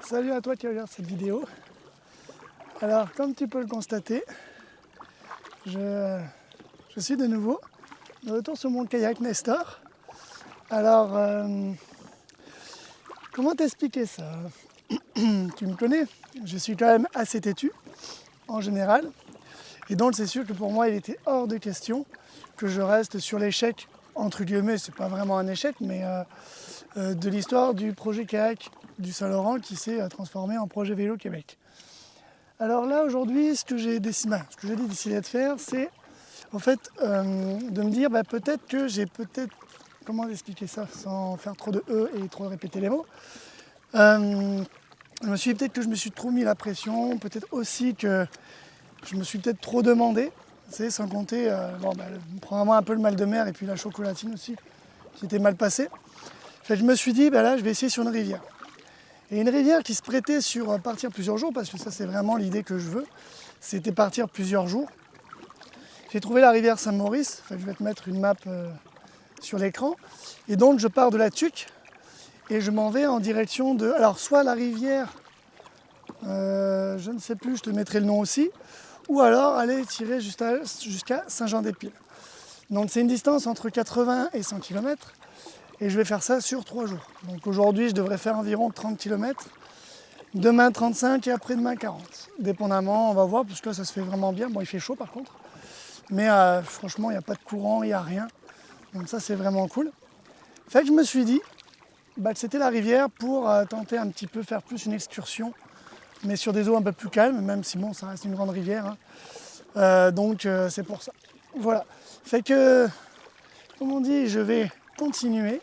Salut à toi qui regarde cette vidéo. Alors, comme tu peux le constater, je suis de nouveau de retour sur mon kayak Nestor. Alors, comment t'expliquer ça? Tu me connais, je suis quand même assez têtu en général. Et donc c'est sûr que pour moi il était hors de question que je reste sur l'échec, entre guillemets, c'est pas vraiment un échec, mais de l'histoire du projet kayak du Saint-Laurent qui s'est transformé en projet Vélo Québec. Alors là aujourd'hui ce que j'ai décidé de faire, c'est en fait de me dire peut-être que comment expliquer ça sans faire trop de E et trop répéter les mots. Peut-être que je me suis trop mis la pression, peut-être aussi que je me suis peut-être trop demandé, sans compter probablement un peu le mal de mer et puis la chocolatine aussi qui était mal passée. Je me suis dit là je vais essayer sur une rivière. Et une rivière qui se prêtait sur partir plusieurs jours, parce que ça c'est vraiment l'idée que je veux, c'était partir plusieurs jours. J'ai trouvé la rivière Saint-Maurice, je vais te mettre une map sur l'écran. Et donc je pars de la Tuque et je m'en vais en direction de, alors soit la rivière, je ne sais plus, je te mettrai le nom aussi, ou alors aller tirer jusqu'à Saint-Jean-des-Piles. Donc c'est une distance entre 80 et 100 km. Et je vais faire ça sur 3 jours. Donc aujourd'hui, je devrais faire environ 30 km. Demain 35 et après-demain 40. Dépendamment, on va voir, parce que là, ça se fait vraiment bien. Bon, il fait chaud par contre. Mais franchement, il n'y a pas de courant, il n'y a rien. Donc ça, c'est vraiment cool. Je me suis dit que c'était la rivière pour tenter un petit peu faire plus une excursion, mais sur des eaux un peu plus calmes, même si bon, ça reste une grande rivière. Donc c'est pour ça. Voilà. Comme on dit, je vais continuer.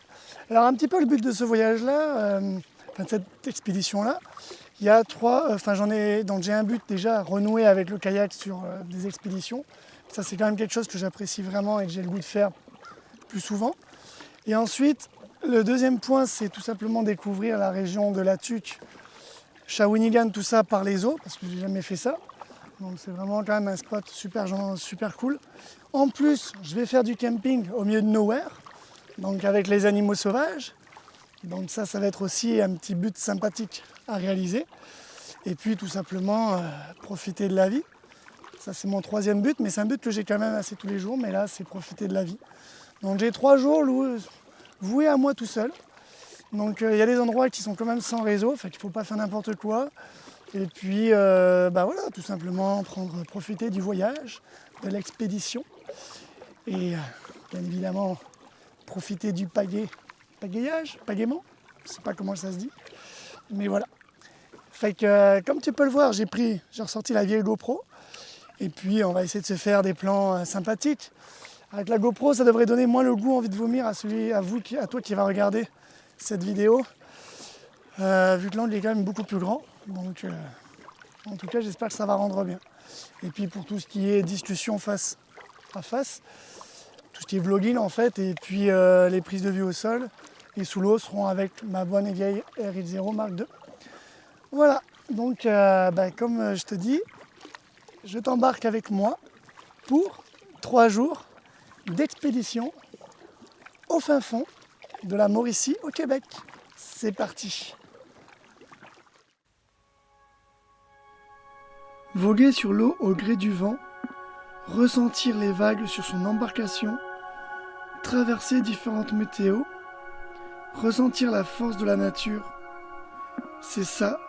Alors un petit peu le but de ce voyage-là, de cette expédition-là, il y a j'ai un but déjà renoué avec le kayak sur des expéditions. Ça c'est quand même quelque chose que j'apprécie vraiment et que j'ai le goût de faire plus souvent. Et ensuite, le deuxième point, c'est tout simplement découvrir la région de la Tuque, Shawinigan, tout ça par les eaux, parce que j'ai jamais fait ça. Donc c'est vraiment quand même un spot super cool. En plus, je vais faire du camping au milieu de nowhere, donc avec les animaux sauvages. Donc ça va être aussi un petit but sympathique à réaliser. Et puis tout simplement profiter de la vie. Ça c'est mon troisième but, mais c'est un but que j'ai quand même assez tous les jours, mais là c'est profiter de la vie. Donc j'ai 3 jours voués à moi tout seul. Donc il y a des endroits qui sont quand même sans réseau, qu'il ne faut pas faire n'importe quoi. Et puis tout simplement profiter du voyage, de l'expédition. Et bien évidemment profiter du pagaiement, je ne sais pas comment ça se dit. Mais voilà. Comme tu peux le voir, j'ai ressorti la vieille GoPro. Et puis on va essayer de se faire des plans sympathiques. Avec la GoPro, ça devrait donner moins le goût, envie de vomir à toi qui va regarder cette vidéo. Vu que l'angle est quand même beaucoup plus grand. Donc en tout cas, j'espère que ça va rendre bien. Et puis pour tout ce qui est discussion face à face, tout ce qui est vlogging en fait, et puis les prises de vue au sol et sous l'eau seront avec ma bonne et vieille RX0 Mark II. Voilà, donc comme je te dis, je t'embarque avec moi pour 3 jours d'expédition au fin fond de la Mauricie au Québec. C'est parti. Voguer sur l'eau au gré du vent, ressentir les vagues sur son embarcation, traverser différentes météos, ressentir la force de la nature, c'est ça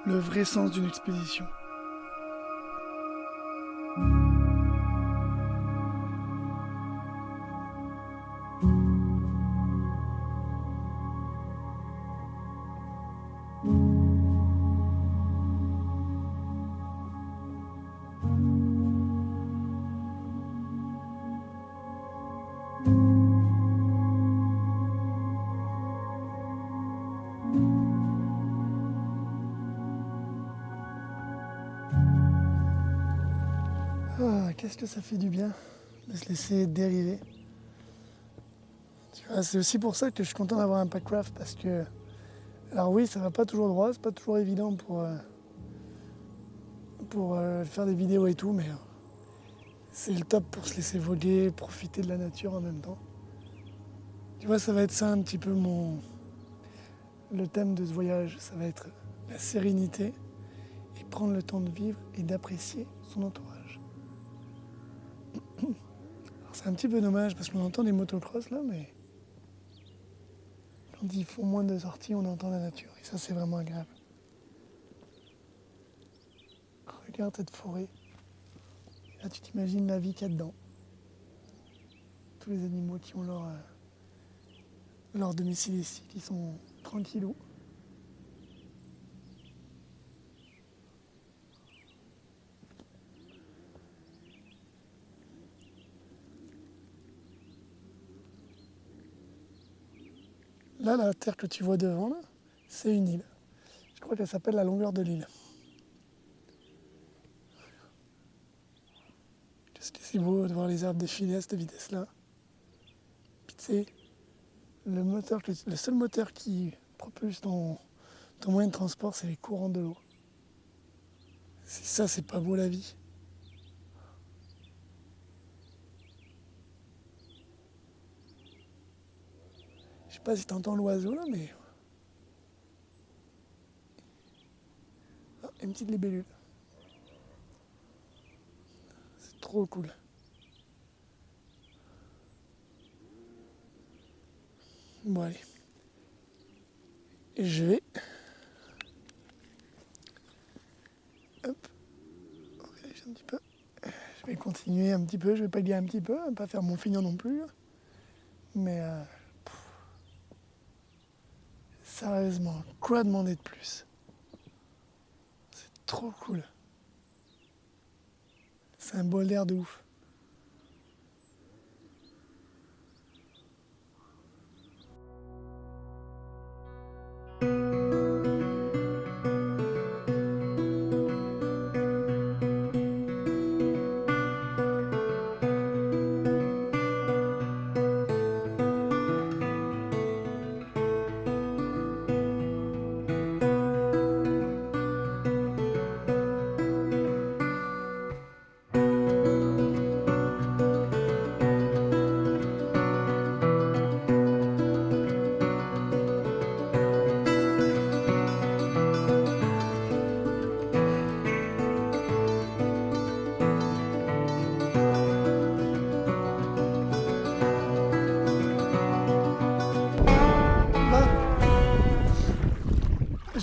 le vrai sens d'une expédition. Qu'est-ce que ça fait du bien de se laisser dériver. Tu vois, c'est aussi pour ça que je suis content d'avoir un Packraft, parce que, alors oui, ça va pas toujours droit, c'est pas toujours évident pour faire des vidéos et tout, mais c'est le top pour se laisser voguer, profiter de la nature en même temps. Tu vois, ça va être ça un petit peu le thème de ce voyage, ça va être la sérénité et prendre le temps de vivre et d'apprécier son entourage. Alors, c'est un petit peu dommage parce qu'on entend des motocross là, mais quand ils font moins de sorties, on entend la nature et ça c'est vraiment agréable. Regarde cette forêt. Là tu t'imagines la vie qu'il y a dedans. Tous les animaux qui ont leur domicile ici, qui sont tranquillous. Là, la terre que tu vois devant, là, c'est une île. Je crois qu'elle s'appelle la longueur de l'île. Qu'est-ce que c'est beau de voir les arbres défiler à cette vitesse-là. Puis tu sais, le seul moteur qui propulse ton moyen de transport, c'est les courants de l'eau. Si ça, c'est pas beau la vie. Je sais pas si t'entends l'oiseau là, mais... Ah, une petite libellule. C'est trop cool. Bon allez. Et je vais... Hop. Relâche un petit peu. Je vais continuer un petit peu, je vais pas guider un petit peu, pas faire mon feignant non plus. Mais... Sérieusement, quoi demander de plus? C'est trop cool. C'est un bol d'air de ouf.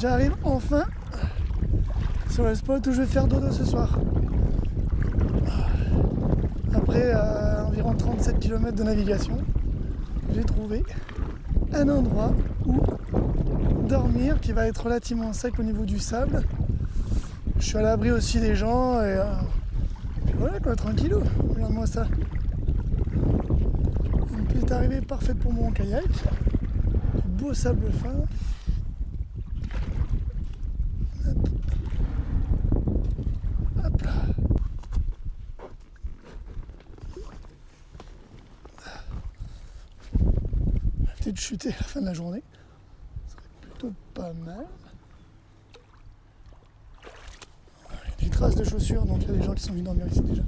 J'arrive enfin sur le spot où je vais faire dodo ce soir. Après environ 37 km de navigation, j'ai trouvé un endroit où dormir qui va être relativement sec au niveau du sable. Je suis à l'abri aussi des gens et puis voilà quoi, tranquillou. Regarde-moi ça. Une petite arrivée parfaite pour mon kayak. Du beau sable fin. Hop là. Peut-être chuter à la fin de la journée. Ce serait plutôt pas mal. Il y a des traces de chaussures, donc il y a des gens qui sont venus dormir ici déjà.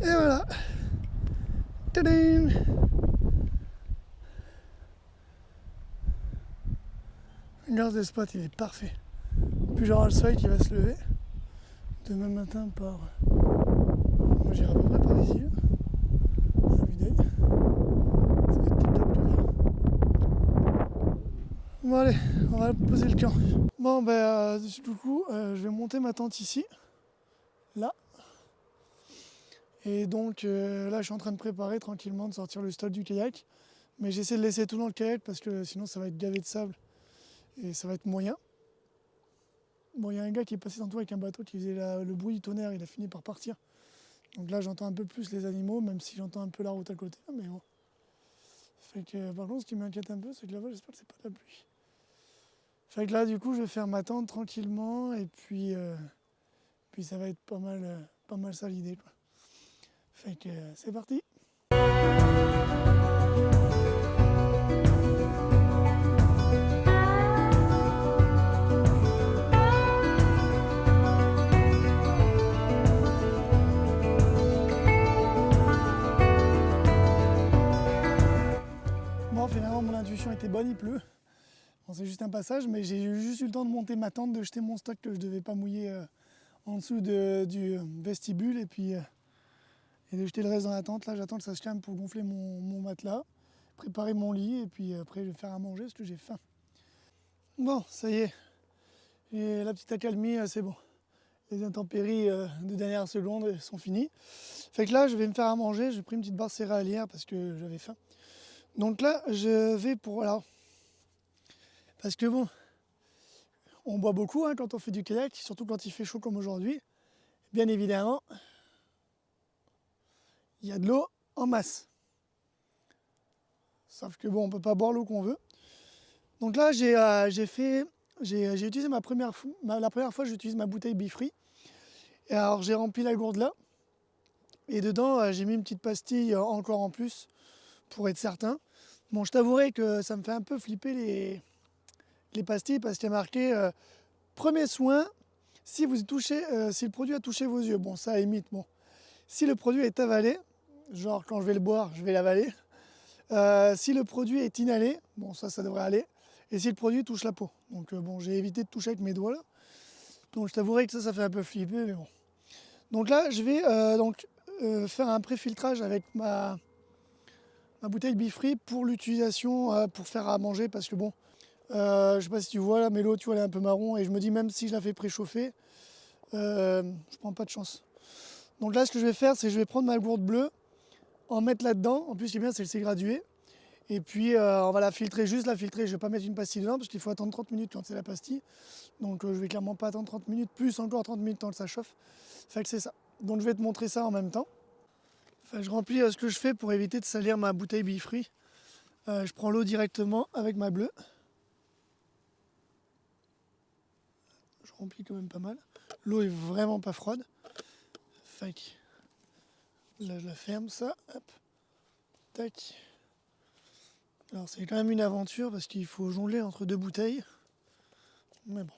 Et voilà. Tadam! Regarde le spot, il est parfait. Puis j'aurai le soleil qui va se lever. Demain matin par... Moi j'irai à peu près par ici. À vue d'œil. Ça va être tip top le bien. Bon allez, on va poser le camp. Bon du coup, je vais monter ma tente ici. Là. Et donc là je suis en train de préparer tranquillement de sortir le stock du kayak. Mais j'essaie de laisser tout dans le kayak parce que sinon ça va être gavé de sable. Et ça va être moyen. Bon, il y a un gars qui est passé tantôt avec un bateau qui faisait le bruit du tonnerre, il a fini par partir. Donc là, j'entends un peu plus les animaux, même si j'entends un peu la route à côté. Mais bon. Fait que, par contre, ce qui m'inquiète un peu, c'est que là-bas, j'espère que c'est pas de la pluie. Fait que là, du coup, je vais faire ma tente tranquillement et puis ça va être pas mal ça l'idée, quoi. Fait que c'est parti. bonne, il pleut. Bon, c'est juste un passage, mais j'ai juste eu le temps de monter ma tente, de jeter mon stock que je devais pas mouiller en dessous du vestibule et puis et de jeter le reste dans la tente. Là, j'attends que ça se calme pour gonfler mon matelas, préparer mon lit et puis après je vais faire à manger parce que j'ai faim. Bon, ça y est, et la petite accalmie, c'est bon. Les intempéries de dernière seconde sont finies. Fait que là, je vais me faire à manger. J'ai pris une petite barre céréalière parce que j'avais faim. Donc là, je vais pour... Alors, parce que bon, on boit beaucoup hein, quand on fait du kayak, surtout quand il fait chaud comme aujourd'hui. Bien évidemment, il y a de l'eau en masse. Sauf que bon, on peut pas boire l'eau qu'on veut. Donc là, j'ai utilisé la première fois, j'utilise ma bouteille Bifree. Et alors, j'ai rempli la gourde là. Et dedans, j'ai mis une petite pastille encore en plus pour être certain. Bon, je t'avouerai que ça me fait un peu flipper les pastilles parce qu'il y a marqué premier soin si vous touchez, si le produit a touché vos yeux. Bon, ça imite. Bon, si le produit est avalé, genre quand je vais le boire, je vais l'avaler. Si le produit est inhalé, bon, ça devrait aller. Et si le produit touche la peau. Donc bon, j'ai évité de toucher avec mes doigts là. Donc je t'avouerai que ça fait un peu flipper, mais bon. Donc là, je vais faire un pré-filtrage avec ma bouteille Bifree pour l'utilisation, pour faire à manger, parce que bon, je sais pas si tu vois là, mais l'eau, tu vois, elle est un peu marron, et je me dis même si je la fais préchauffer, je prends pas de chance. Donc là, ce que je vais faire, c'est que je vais prendre ma gourde bleue, en mettre là-dedans. En plus, ce qui est bien, c'est que c'est gradué. Et puis, on va la filtrer, juste la filtrer. Je vais pas mettre une pastille dedans, parce qu'il faut attendre 30 minutes quand c'est la pastille. Donc, je vais clairement pas attendre 30 minutes, plus encore 30 minutes tant que ça chauffe. Fait que c'est ça. Donc, je vais te montrer ça en même temps. Enfin, je remplis ce que je fais pour éviter de salir ma bouteille Bifree. Je prends l'eau directement avec ma bleue. Je remplis quand même pas mal. L'eau est vraiment pas froide. Fait que là, je la ferme, ça. Hop. Tac. Alors, c'est quand même une aventure parce qu'il faut jongler entre deux bouteilles. Mais bon.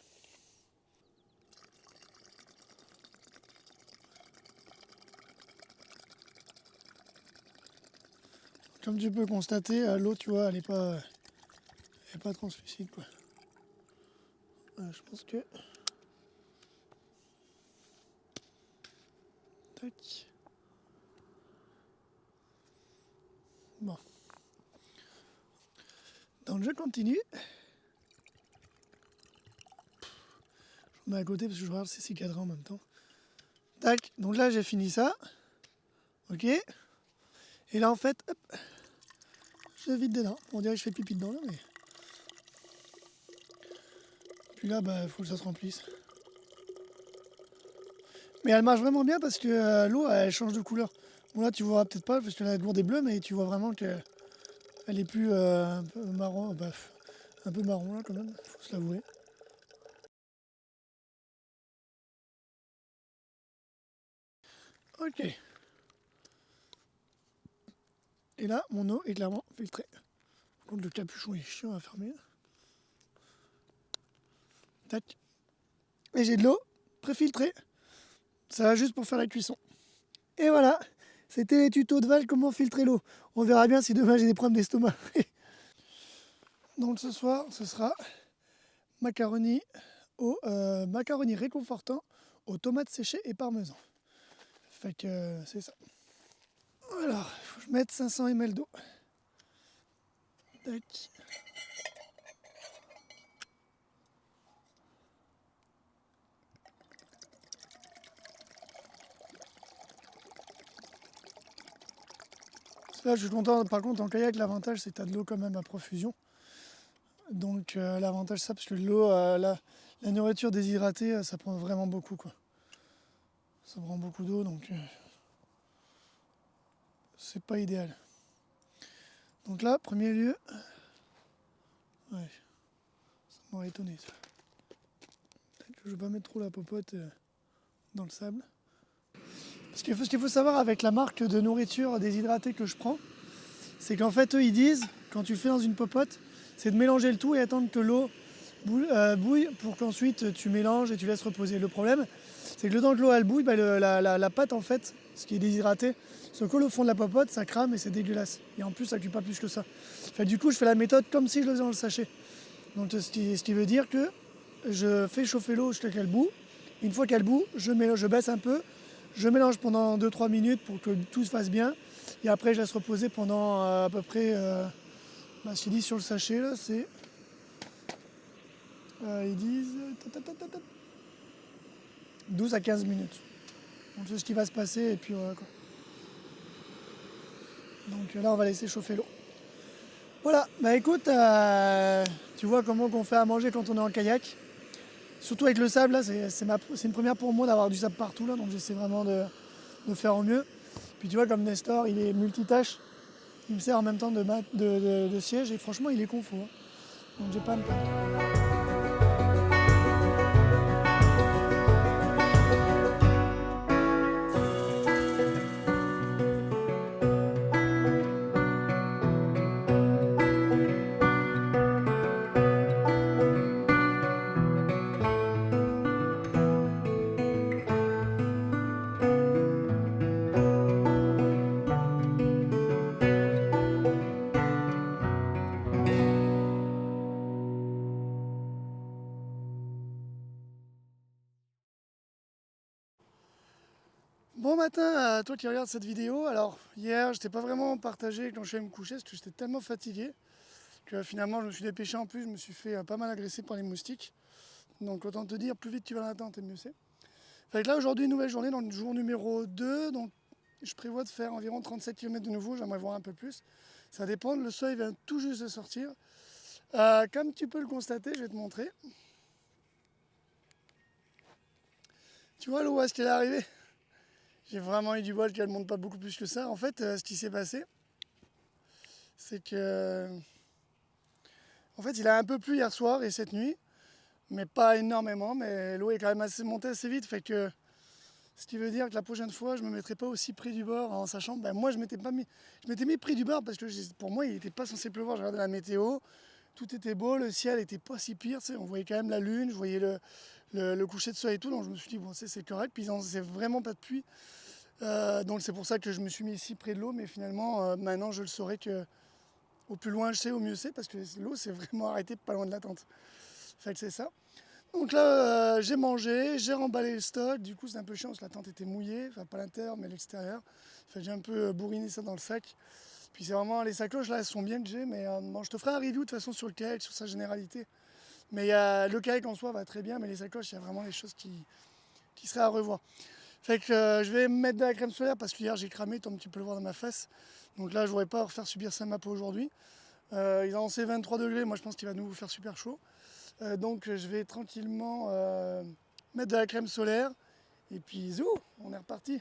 Comme tu peux constater, l'eau, tu vois, elle est pas translucide, quoi. Je pense que... Tac. Bon. Donc je continue. Je me mets à côté parce que je regarde si c'est cadré en même temps. Tac. Donc là, j'ai fini ça. Ok. Et là, en fait, hop, je vide dedans. On dirait que je fais pipi dedans, là, mais... Puis là, il faut que ça se remplisse. Mais elle marche vraiment bien parce que l'eau, elle change de couleur. Bon, là, tu vois peut-être pas parce que la gourde est bleue, mais tu vois vraiment qu'elle est plus un peu marron. Un peu marron, là, quand même, faut se l'avouer. Ok. Et là, mon eau est clairement filtrée. Par contre, le capuchon est chiant à fermer. Tac. Et j'ai de l'eau préfiltrée. Ça va juste pour faire la cuisson. Et voilà, c'était les tutos de Val, comment filtrer l'eau. On verra bien si demain j'ai des problèmes d'estomac. Donc ce soir, ce sera macaroni réconfortant aux tomates séchées et parmesan. Fait que c'est ça. Alors, il faut que je mette 500 ml d'eau. Tac. Là, je suis content. Par contre, en kayak, l'avantage, c'est que tu as de l'eau quand même à profusion. Donc, l'avantage, c'est ça, parce que l'eau, la nourriture déshydratée, ça prend vraiment beaucoup, quoi. Ça prend beaucoup d'eau, donc c'est pas idéal. Donc là, premier lieu, ouais, ça m'aurait étonné, ça. Peut-être que je vais pas mettre trop la popote dans le sable. Parce que ce qu'il faut savoir avec la marque de nourriture déshydratée que je prends, c'est qu'en fait, eux, ils disent, quand tu le fais dans une popote, c'est de mélanger le tout et attendre que l'eau bouille pour qu'ensuite tu mélanges et tu laisses reposer. Le problème, c'est que le temps que l'eau elle bouille, la pâte en fait, ce qui est déshydraté. Sauf que le fond de la popote, ça crame et c'est dégueulasse. Et en plus, ça cuit pas plus que ça. Enfin, du coup, je fais la méthode comme si je le faisais dans le sachet. Donc, ce qui veut dire que je fais chauffer l'eau jusqu'à qu'elle bout. Une fois qu'elle bout, je baisse un peu, je mélange pendant 2-3 minutes pour que tout se fasse bien. Et après, je laisse reposer pendant à peu près, ce qu'ils disent sur le sachet, là, c'est... ils disent 12 à 15 minutes. Donc c'est ce qui va se passer et puis voilà quoi. Donc là, on va laisser chauffer l'eau. Voilà, bah écoute, tu vois comment on fait à manger quand on est en kayak. Surtout avec le sable, là, c'est une première pour moi d'avoir du sable partout, là, donc j'essaie vraiment de faire au mieux. Puis tu vois, comme Nestor, il est multitâche, il me sert en même temps de siège et franchement, il est confort. Hein. Donc j'ai pas à me plaindre. Bon matin à toi qui regardes cette vidéo. Alors hier, je t'ai pas vraiment partagé quand je suis allé me coucher parce que j'étais tellement fatigué que finalement je me suis dépêché. En plus, je me suis fait pas mal agresser par les moustiques. Donc autant te dire, plus vite tu vas dans la tente et mieux c'est. Fait que là aujourd'hui, nouvelle journée, dans le jour numéro 2. Donc je prévois de faire environ 37 km de nouveau, j'aimerais voir un peu plus. Ça dépend, le soleil vient tout juste de sortir. Comme tu peux le constater, je vais te montrer. Tu vois l'eau, où est-ce qu'elle est arrivée? J'ai vraiment eu du bol qu'elle ne monte pas beaucoup plus que ça. En fait, ce qui s'est passé, c'est que... En fait, il a un peu plu hier soir et cette nuit, mais pas énormément, mais l'eau est quand même montée assez vite, fait que... Ce qui veut dire que la prochaine fois, je ne me mettrai pas aussi près du bord en sachant... moi, je m'étais mis près du bord parce que pour moi, il n'était pas censé pleuvoir. J'ai regardé la météo, tout était beau, le ciel n'était pas si pire. On voyait quand même la lune, je voyais le coucher de soleil et tout. Donc je me suis dit, bon, c'est correct. Puis c'est vraiment pas de pluie. Donc c'est pour ça que je me suis mis ici près de l'eau. Mais finalement, maintenant, je le saurai que au plus loin je sais, au mieux c'est. Parce que l'eau s'est vraiment arrêtée pas loin de la tente. Fait que c'est ça. Donc là, j'ai mangé, j'ai remballé le stock. Du coup, c'est un peu chiant parce que la tente était mouillée. Enfin, pas l'intérieur, mais l'extérieur. Fait que j'ai un peu bourriné ça dans le sac. Puis c'est vraiment, les sacoches là, elles sont bien que j'ai. Mais bon, je te ferai un review de toute façon sur le kayak, sur sa généralité. Mais le kayak en soi va très bien. Mais les sacoches, il y a vraiment des choses qui seraient à revoir. Fait que je vais me mettre de la crème solaire parce qu'hier j'ai cramé, comme tu peux le voir dans ma face. Donc là, je ne voudrais pas refaire subir ça à ma peau aujourd'hui. Ils ont annoncé 23 degrés. Moi, je pense qu'il va nous faire super chaud. Donc je vais tranquillement mettre de la crème solaire et puis zou, on est reparti.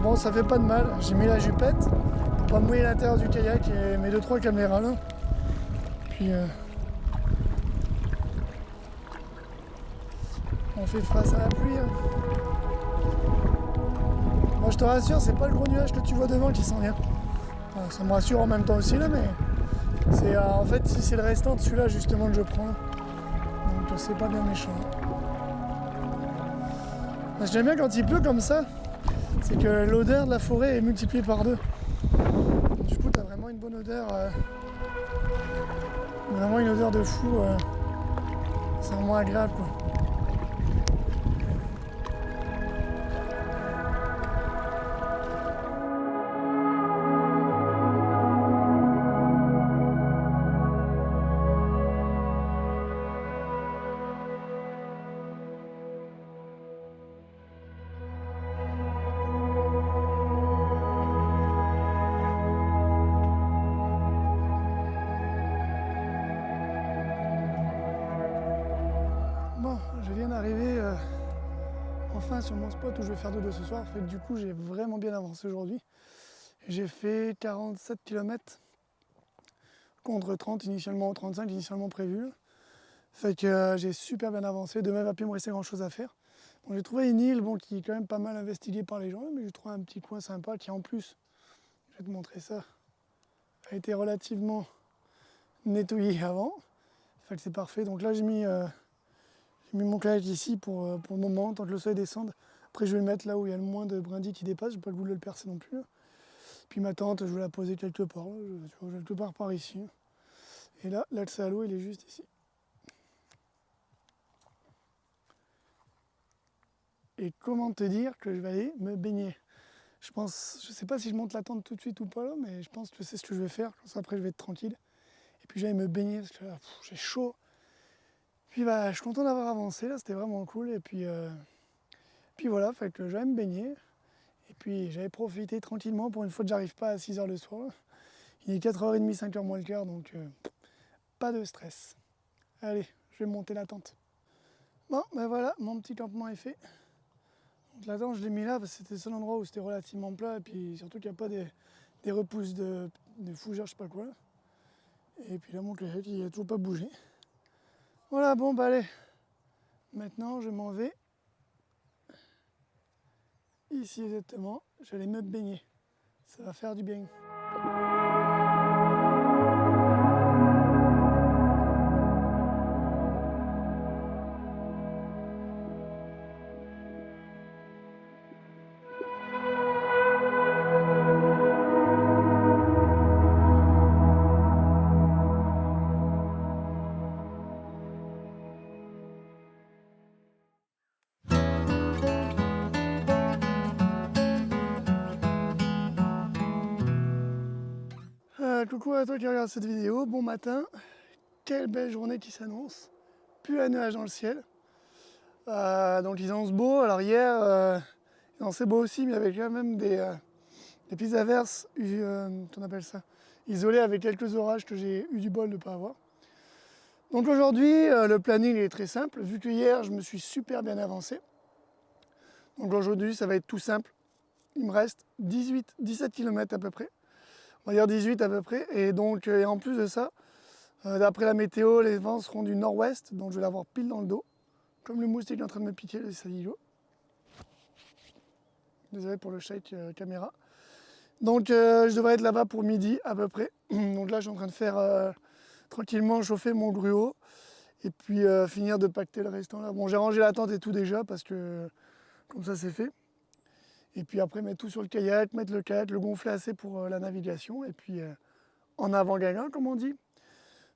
Bon, ça fait pas de mal. J'ai mis la jupette pour pas mouiller l'intérieur du kayak et mes 2-3 caméras là. Puis on fait face à la pluie. Hein. Moi je te rassure, c'est pas le gros nuage que tu vois devant qui s'en vient. Enfin, ça me rassure en même temps aussi là, mais c'est en fait si c'est le restant de celui-là justement que je prends. Donc c'est pas bien méchant. J'aime bien quand il pleut comme ça, c'est que l'odeur de la forêt est multipliée par 2. Du coup, t'as vraiment une bonne odeur, vraiment une odeur de fou. C'est vraiment agréable, quoi. Bon, je viens d'arriver enfin sur mon spot où je vais faire dodo ce soir. Fait que du coup, j'ai vraiment bien avancé aujourd'hui. J'ai fait 47 km contre 30 initialement, 35 initialement prévu. Fait que j'ai super bien avancé. Demain, il va plus me rester grand chose à faire. Bon, j'ai trouvé une île qui est quand même pas mal investiguée par les gens, mais j'ai trouvé un petit coin sympa qui en plus, je vais te montrer ça, a été relativement nettoyé avant. Fait que c'est parfait. Donc là, j'ai mis mon kayak ici pour le moment, tant que le seuil descende. Après, je vais le mettre là où il y a le moins de brindilles qui dépassent. J'ai pas le goût de le percer non plus. Là. Puis ma tente, je vais la poser quelque part. Là. Quelque part par ici. Et là, l'accès à l'eau, il est juste ici. Et comment te dire que je vais aller me baigner? Je sais pas si je monte la tente tout de suite ou pas là, mais je pense que c'est ce que je vais faire. Comme ça, après, je vais être tranquille. Et puis, j'allais me baigner parce que là, j'ai chaud. Puis, bah, je suis content d'avoir avancé. Là, c'était vraiment cool. Et puis voilà, fait que j'allais me baigner. Et puis, j'avais profité tranquillement pour une fois que j'arrive pas à 6h le soir. Là. Il est 4h30, 5h moins le quart, donc pas de stress. Allez, je vais monter la tente. Bon, ben voilà, mon petit campement est fait. Donc la tente, je l'ai mis là parce que c'était le seul endroit où c'était relativement plat. Et puis surtout qu'il n'y a pas des repousses de fougères, je sais pas quoi. Là. Et puis là, mon kayak, il n'a toujours pas bougé. Voilà, bon, bah allez. Maintenant, je m'en vais. Ici exactement, je vais me baigner. Ça va faire du bien. Coucou à toi qui regarde cette vidéo, bon matin, quelle belle journée qui s'annonce, plus un nuage dans le ciel, donc ils annoncent beau, alors hier ils annonçaient beau aussi mais il y avait quand même des petites averses, qu'on appelle ça, isolées avec quelques orages que j'ai eu du bol de ne pas avoir. Donc aujourd'hui le planning est très simple, vu que hier je me suis super bien avancé, donc aujourd'hui ça va être tout simple, il me reste 17 km à peu près. On va dire 18 à peu près, et donc et en plus de ça, d'après la météo, les vents seront du nord-ouest, donc je vais l'avoir pile dans le dos, comme le moustique est en train de me piquer, le saligo. Désolé pour le shake caméra. Donc je devrais être là-bas pour midi à peu près. Donc là je suis en train de faire tranquillement chauffer mon gruau, et puis finir de pacter le restant là. Bon, j'ai rangé la tente et tout déjà, parce que comme ça c'est fait. Et puis après mettre tout sur le kayak, mettre le kayak, le gonfler assez pour la navigation, et puis en avant gagnant comme on dit.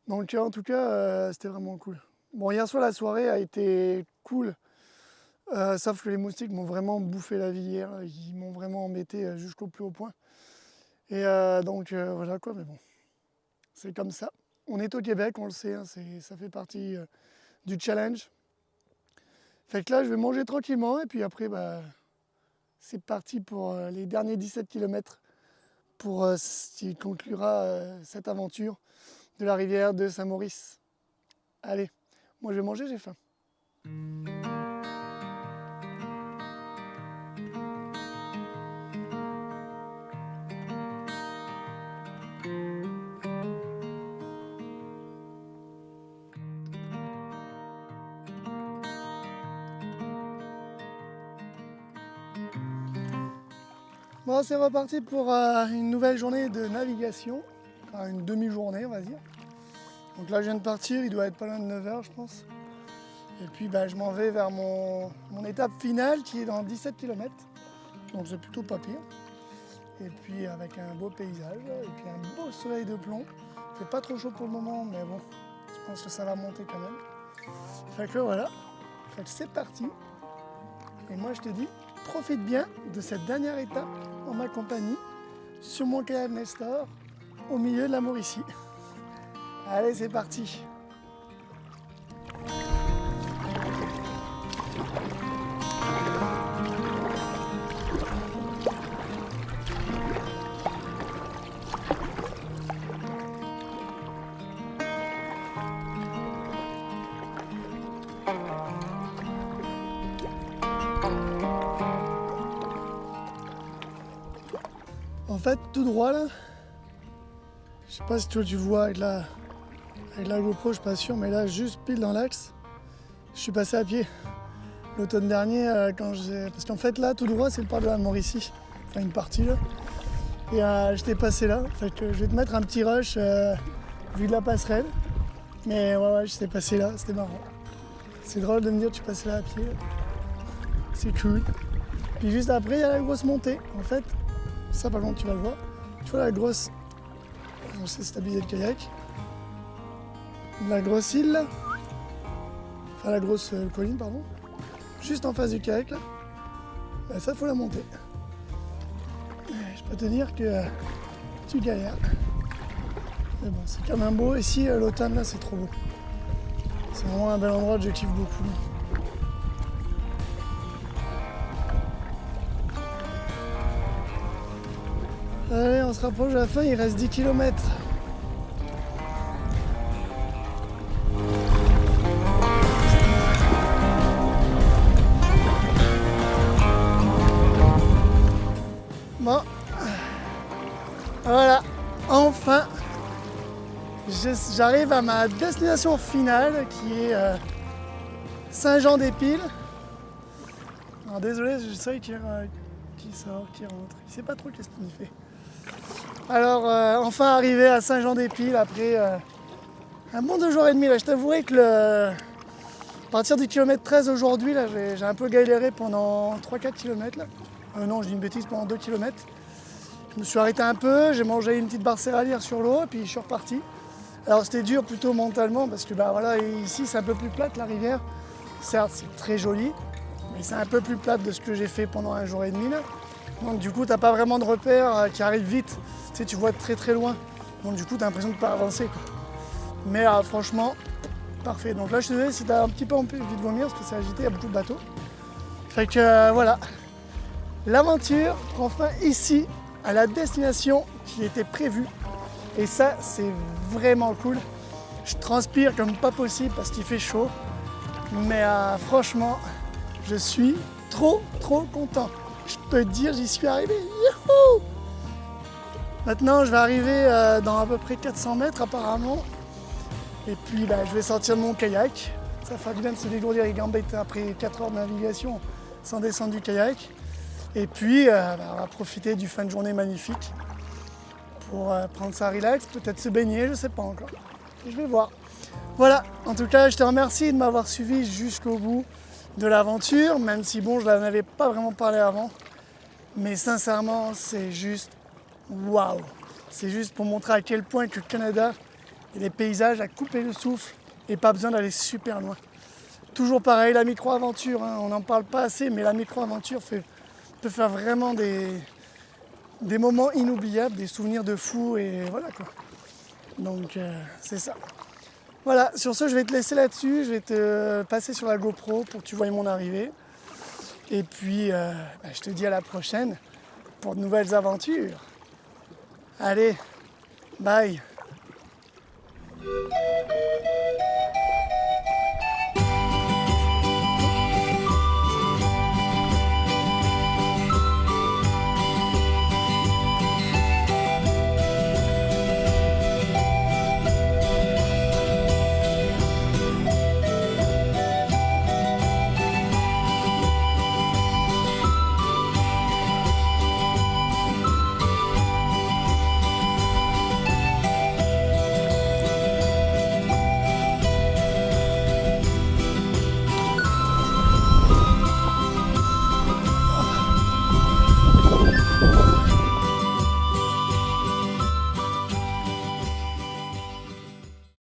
Donc en tout cas c'était vraiment cool. Bon, hier soir la soirée a été cool, sauf que les moustiques m'ont vraiment bouffé la vie hier, ils m'ont vraiment embêté jusqu'au plus haut point. Et donc voilà quoi, mais bon, c'est comme ça. On est au Québec, on le sait, hein, ça fait partie du challenge. Fait que là je vais manger tranquillement, et puis après bah, c'est parti pour les derniers 17 km pour ce qui conclura cette aventure de la rivière de Saint-Maurice. Allez, moi je vais manger, j'ai faim. Bon, c'est reparti pour une nouvelle journée de navigation, enfin une demi-journée on va dire. Donc là je viens de partir, il doit être pas loin de 9h je pense. Et puis je m'en vais vers mon étape finale qui est dans 17 km. Donc c'est plutôt pas pire. Et puis avec un beau paysage et puis un beau soleil de plomb. Il fait pas trop chaud pour le moment, mais bon, je pense que ça va monter quand même. Fait que voilà, c'est parti. Et moi je te dis, profite bien de cette dernière étape en ma compagnie sur mon kayak Nestor au milieu de la Mauricie. Allez, c'est parti. En fait, tout droit là, je sais pas si toi tu le vois avec la GoPro, je suis pas sûr, mais là, juste pile dans l'axe, je suis passé à pied. L'automne dernier, parce qu'en fait là, tout droit, c'est le parc de la Mauricie, enfin une partie là. Et j'étais passé là, fait que je vais te mettre un petit rush vu de la passerelle. Mais ouais, j'étais passé là, c'était marrant. C'est drôle de me dire que tu passais là à pied. C'est cool. Puis juste après, il y a la grosse montée. En fait, ça par contre tu vas le voir. Tu vois la grosse. On sait stabiliser le kayak. La grosse île là. Enfin la grosse colline pardon. Juste en face du kayak là. Ça faut la monter. Je peux te dire que tu galères. Mais bon, c'est quand même beau. Ici l'automne là c'est trop beau. C'est vraiment un bel endroit que je kiffe beaucoup. Allez, on se rapproche de la fin, il reste 10 km. Bon, voilà, enfin, j'arrive à ma destination finale qui est Saint-Jean-des-Piles. Alors désolé, je sais qui sort, qui rentre, il sait pas trop qu'est-ce qu'il fait. Alors, enfin arrivé à Saint-Jean-des-Piles après un bon 2 jours et demi. Là, je t'avouerai que à partir du kilomètre 13 aujourd'hui, là, j'ai un peu galéré pendant 3-4 km. Là. Non, je dis une bêtise, pendant 2 km. Je me suis arrêté un peu, j'ai mangé une petite barre céréalière sur l'eau, puis je suis reparti. Alors c'était dur plutôt mentalement parce que voilà, ici c'est un peu plus plate la rivière. Certes, c'est très joli, mais c'est un peu plus plate de ce que j'ai fait pendant 1 jour et demi. Là. Donc du coup, t'as pas vraiment de repères qui arrivent vite. Tu sais, tu vois très très loin. Donc du coup, t'as l'impression de pas avancer. Quoi. Mais franchement, parfait. Donc là, je te dis, si t'as un petit peu envie de vomir, parce que c'est agité, il y a beaucoup de bateaux. Fait que voilà. L'aventure prend fin ici, à la destination qui était prévue. Et ça, c'est vraiment cool. Je transpire comme pas possible parce qu'il fait chaud. Mais franchement, je suis trop content. Je peux te dire, j'y suis arrivé. Youhou! Maintenant, je vais arriver dans à peu près 400 mètres apparemment. Et puis, je vais sortir de mon kayak. Ça fera du bien de se dégourdir les gambettes après 4 heures de navigation sans descendre du kayak. Et puis, on va profiter du fin de journée magnifique pour prendre ça relax, peut-être se baigner, je ne sais pas encore. Je vais voir. Voilà, en tout cas, je te remercie de m'avoir suivi jusqu'au bout de l'aventure, même si bon, je n'en avais pas vraiment parlé avant. Mais sincèrement, c'est juste waouh! C'est juste pour montrer à quel point que le Canada et les paysages à couper le souffle et pas besoin d'aller super loin. Toujours pareil, la micro-aventure, hein, on n'en parle pas assez, mais la micro-aventure peut faire vraiment des moments inoubliables, des souvenirs de fou et voilà quoi. Donc c'est ça. Voilà, sur ce, je vais te laisser là-dessus, je vais te passer sur la GoPro pour que tu voies mon arrivée. Et puis, je te dis à la prochaine pour de nouvelles aventures. Allez, bye!